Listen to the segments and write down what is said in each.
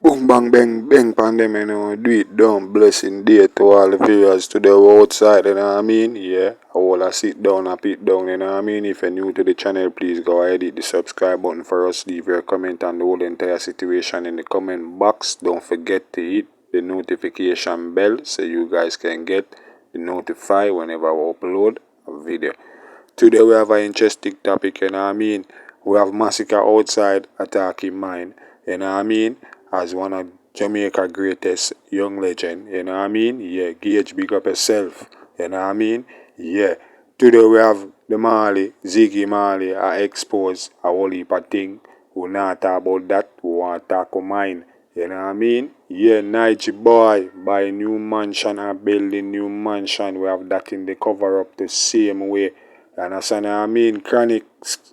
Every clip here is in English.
Boom bang bang bang pandem, do it down. Blessing day to all the viewers to the outside, Yeah. I wanna sit down and pit down, If you're new to the channel, please go ahead, hit the subscribe button for us, leave your comment on the whole entire situation in the comment box. Don't forget to hit the notification bell so you guys can get the notify whenever we upload a video. Today we have an interesting topic, We have Masick outside attacking mine, As one of Jamaica's greatest young legend, Yeah, Gage, big up yourself, Yeah. Today we have the Marley, Ziggy Marley, I expose a whole heap of thing. We not talk about that, we want to talk about mine. Yeah, Nige boy, buy new mansion and building new mansion. We have that in the cover up the same way. You understand what I mean? Chronxx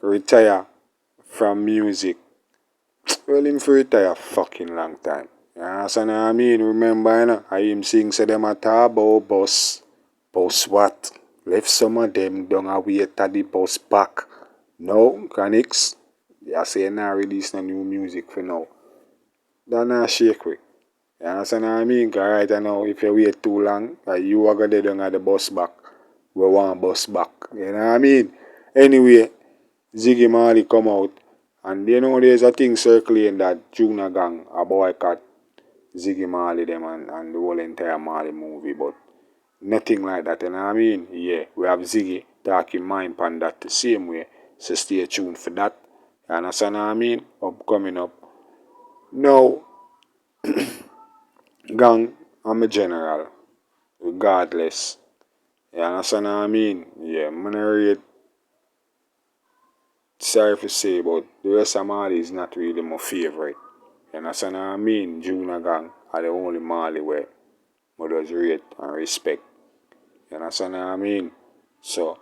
retire from music. Well, him for retire fucking long time. You understand what I mean? Remember, I him sing say them a talk about bus. Bus what? Left some of them down a wait at the bus back. No, Chronxx, they say now release no new music for now. That not shake with. You understand what I mean? Because right now, if you wait too long, you are going to down at the bus back. We want bus back. You know what I mean? Anyway, Ziggy Marley come out. And there's a thing circulating that Junior Gang a boycott Ziggy Marley them and the whole entire Marley movie. But nothing like that. You know what I mean? Yeah, we have Ziggy talking mind pan that the same way. So stay tuned for that. You understand what I mean? Coming up. Now, gang, I'm a general. Regardless. You understand what I mean? Yeah, I'm gonna rate. Sorry for say, but the rest of Marley is not really my favorite. You understand what I mean? Junior Gang are the only Marley where I just rate and respect. You understand what I mean? So,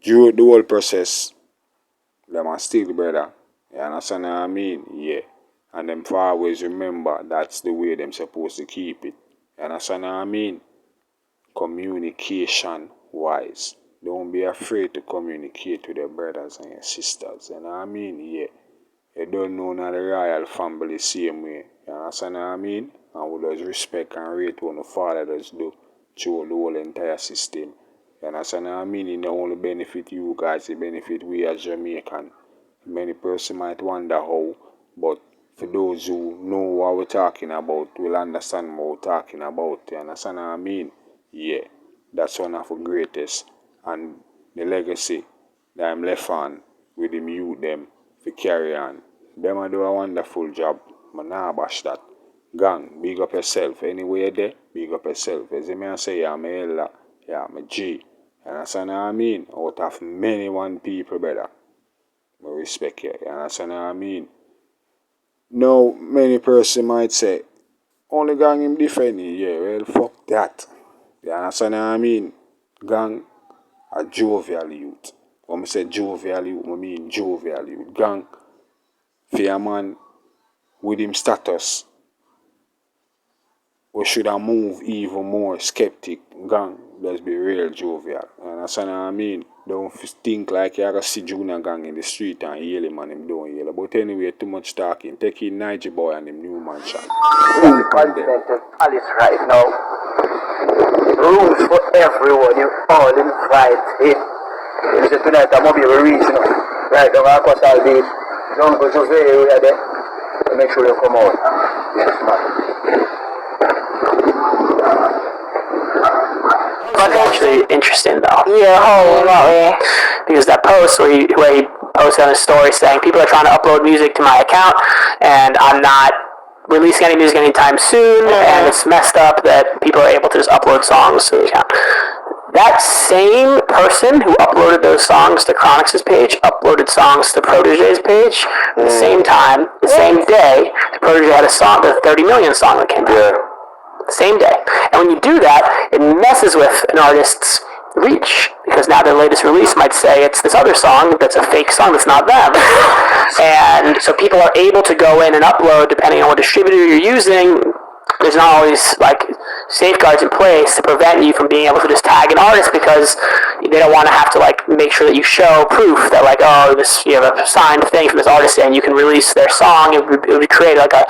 through the whole process, them are still brother. You understand what I mean? Yeah. And them for always remember that's the way them supposed to keep it. You understand what I mean? Communication wise. Don't be afraid to communicate with your brothers and your sisters. You know what I mean? Yeah. You don't know not the royal family same way. You understand what I mean? And we just respect and rate what the father does do through the whole entire system. You understand what I mean? It don't only benefit you guys, it benefit we as Jamaican. Many persons might wonder how, but for those who know what we're talking about, will understand what we're talking about. You understand what I mean? Yeah. That's one of the greatest. And the legacy that I'm left on with the youth them to carry on. Them a do a wonderful job. I nah bash that. Gang, big up yourself. Anywhere there, big up yourself. As me I say, I'm a Ella, yeah, I'm a G. You understand what I mean? Out of many one people, brother. I respect you. You understand what I mean? Now, many persons might say, only gang him defending. Yeah, well, fuck that. You understand what I mean? Gang, a jovial youth. When I say jovial youth, I mean jovial youth. Gang, for a man with him status, we should have moved even more skeptic. Gang, let's be real jovial. You understand what I mean? Don't think like you're going to see Junior Gang in the street and yell him and him don't yell. But anyway, too much talking. Take in Nige boy and him new mansion. The continent of Alice right now. Rooms for everyone. You're all invited. You say tonight I'm going to be reaching up. Right now, I'm going to be Jungle Jose area there. So make sure you come out. Yes, man. That's actually interesting though. Yeah, whole lot, yeah. Because that post where he posted on his story saying people are trying to upload music to my account and I'm not releasing any music anytime soon, and it's messed up that people are able to just upload songs to the account. That same person who uploaded those songs to Chronxx's page uploaded songs to Protege's page at the same time, the same day. Protege had a song, the 30 Million song that came out. Same day. And when you do that, it messes with an artist's reach, because now their latest release might say it's this other song that's a fake song that's not them. And so people are able to go in and upload depending on what distributor you're using. There's not always like safeguards in place to prevent you from being able to just tag an artist because they don't want to have to like make sure that you show proof that like you have a signed thing from this artist and you can release their song. It would create like a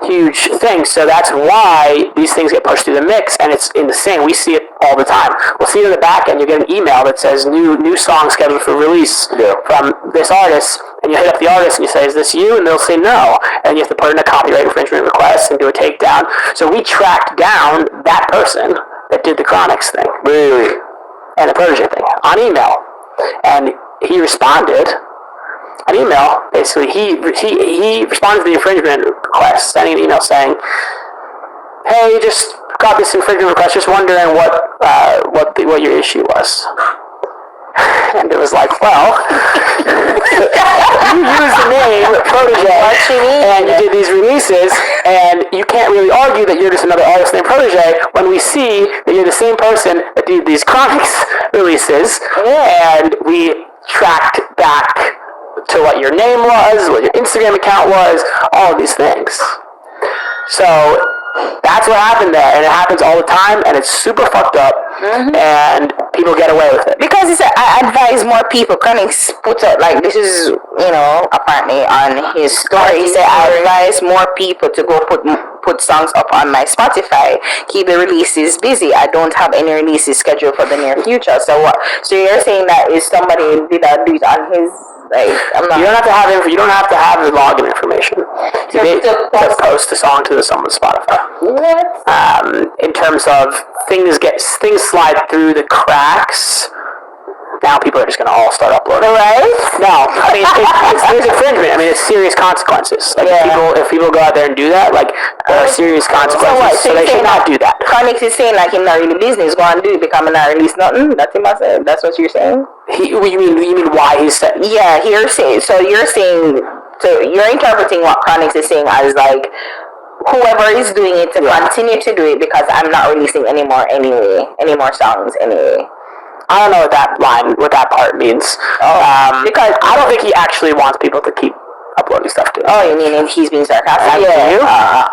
huge thing. So that's why these things get pushed through the mix, and it's insane. We see it all the time. We'll see it in the back end. You get an email that says new song scheduled for release from this artist. And you hit up the artist and you say, is this you? And they'll say no. And you have to put in a copyright infringement request and do a takedown. So we tracked down that person that did the Chronxx thing. Really? And the Protege thing on email. And he responded. An email, basically, he responded to the infringement request, sending an email saying, hey, just got this infringement request, just wondering what your issue was. And it was like, well, you used the name Protege, and you did these releases, and you can't really argue that you're just another artist named Protege when we see that you're the same person that did these Chronxx releases, and we tracked back to what your name was, what your Instagram account was, all of these things. So that's what happened there, and it happens all the time, and it's super fucked up, and people get away with it. Because I advise more people. Chronxx put out, like, this is, apparently on his story. He said, I advise more people to go put songs up on my Spotify. Keep the releases busy. I don't have any releases scheduled for the near future. So you're saying that if somebody did not do it on his... I'm not. You don't have to have the login information to post a song to someone's Spotify. What? In terms of things slide through the cracks. Now people are just going to all start uploading. Right? No, I mean there's infringement. I mean it's serious consequences. Like if people go out there and do that, like there are serious consequences. So they should not do that. Chronxx is saying like him not really business. Go and do it because I'm not release nothing. That's him. I said. That's what you're saying. You mean why he's saying? Yeah, you're saying. So you're saying. So you're interpreting what Chronxx is saying as like whoever is doing it to continue to do it because I'm not releasing any more songs anyway. I don't know what that part means. Because I don't think he actually wants people to keep uploading stuff to him. Oh, you mean he's being sarcastic? Yeah.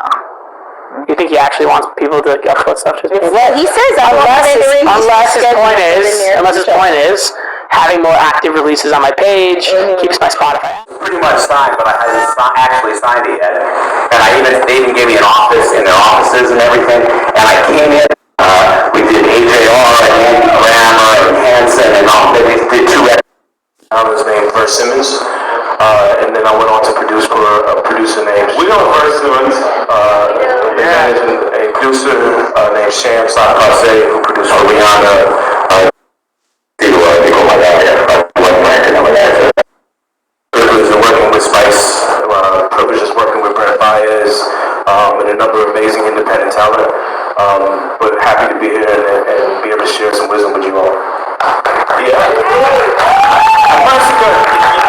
You think he actually wants people to upload stuff to him? Well, he says that. Unless his point is having more active releases on my page keeps my Spotify. Pretty much signed, but I hadn't actually signed it yet. And they even gave me an office in their offices and everything. And I came in. We did AJR and Grammar and Hanson and all that. We did 2 records. I was named Verse Simmons, and then I went on to produce for a producer named Verse Simmons, a producer named Sham Sakase, who produced for Rihanna. Privilege of working with Spice, privilege is working with Brent Baez, and a number of amazing independent talent. But happy to be here and be able to share some wisdom with you all. Yeah. Masick,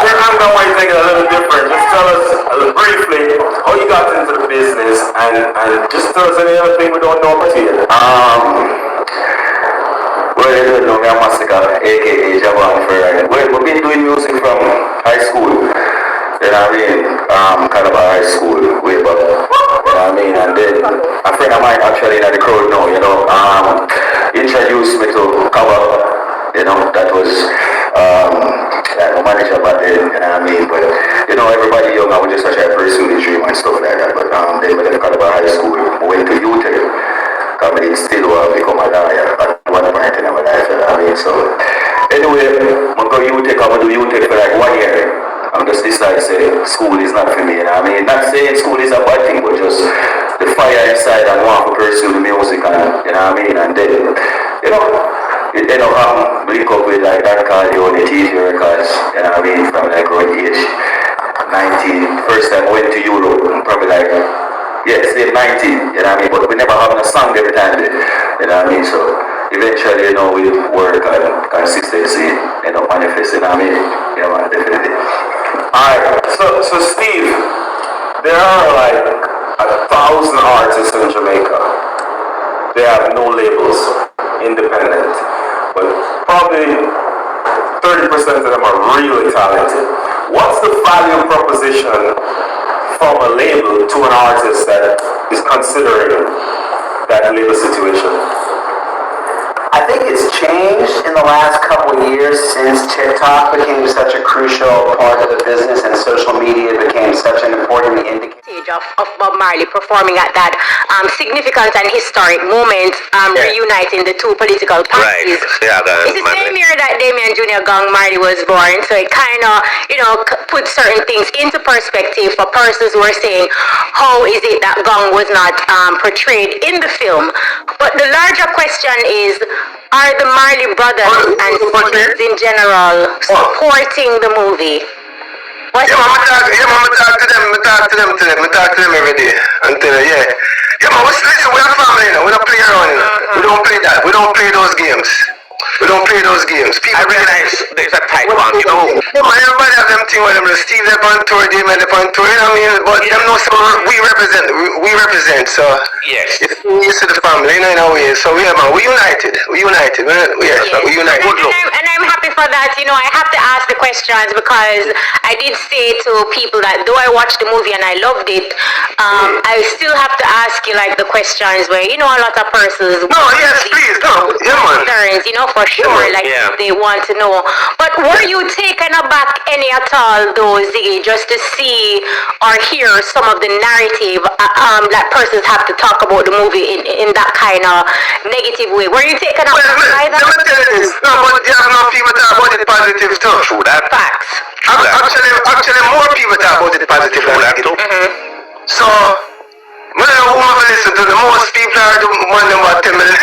your angle might take it a little different. Just tell us briefly how you got into the business and just tell us any other thing we don't know about you. Well, you don't know me, I'm Masick, aka Javan Ferrari. We've been doing music from high school. You know what I mean? Kind of a high school way back. You know what I mean? And then a friend of mine actually in the crowd now, introduced me to cover. That was my manager back then, you know what I mean? But everybody young, I was just try to pursue the dream and stuff like that. But then when I got to high school, I went to UTech. I still become a lawyer at one point in my life, you know what I mean? So anyway, I go UTech, I'm going to do UTech for like 1 year. I'm just decided to say school is not for me, you know what I mean? Not saying school is a bad thing, but just the fire inside and want to pursue the music and, you know what I mean? And then, it ended up link up with like that cardio on the TV records, you know what I mean? From like around age 19, first time I went to Europe, probably like, say 19, you know what I mean? But we never have a song every time, you know what I mean? So eventually, we work and consistency, manifest, you know what I mean? Yeah, man, definitely. Alright, so Steve, there are like 1,000 artists in Jamaica. They have no labels, independent, but probably 30% of them are really talented. What's the value proposition from a label to an artist that is considering that labor situation? I think it's changed in the last couple of years since TikTok became such a crucial part of the business and social media became such an important indicator of Bob Marley performing at that significant and historic moment, reuniting the two political parties. Right. Yeah, it's the same year that Damien Jr. Gong Marley was born, so it kind of, puts certain things into perspective for persons who are saying, how is it that Gong was not portrayed in the film? But the larger question is, are the Marley brothers and sisters in general supporting the movie? I talk to them every day. Until, we are family, we don't play around, We don't play that. We don't play those games. We don't play those games. People I realize there's a tight one, everybody have them thing with them. Steve up on tour, they made up on tour, but them know so we represent, so yes. It's used to the family, in a way. So we united. We united. We united. And I'm happy for that. I have to ask the questions because I did say to people that though I watched the movie and I loved it, I still have to ask you like the questions where a lot of persons. No, yes, please, no, man. Concerns, for sure, they want to know. But were you taken aback any at all, though, Ziggy, just to see or hear some of the narrative that persons have to talk about the movie in that kind of negative way? Were you taken aback by that? Let me tell you this. No, but you have no people talk about it positive too. True that. Facts. Actually, more people talk about it positive than negative. So, when I listen to the most people are the one about 10 minutes.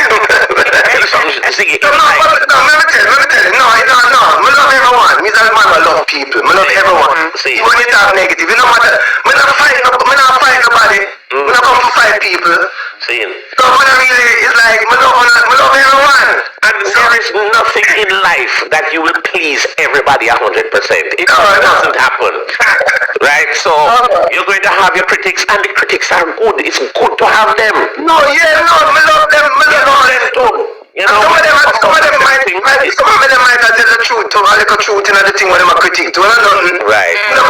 I think No, let me tell you. No. I love everyone. Me that man, I love people. I love everyone. When you talk negative, you know what? I'm not fight nobody. I'm not come to fight people. So when I really, it's like, I love everyone. And there is nothing in life that you will please everybody 100%. It doesn't happen. Right? So you're going to have your critics, and the critics are good. It's good to have them. I love them. I love them too. Some of them might tell the truth, a little truth in the thing when I'm a critique to nothing. Right. You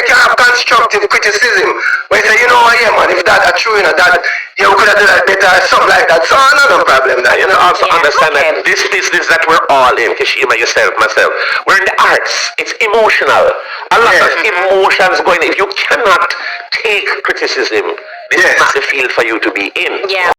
can have constructive criticism. When you say, man, if that's true, that you could have done that better, something like that. So no problem that, Also understand that this business that we're all in, Kishima, yourself, myself, we're in the arts. It's emotional. A lot of emotions going. If you cannot take criticism, this is not the field for you to be in. Yeah.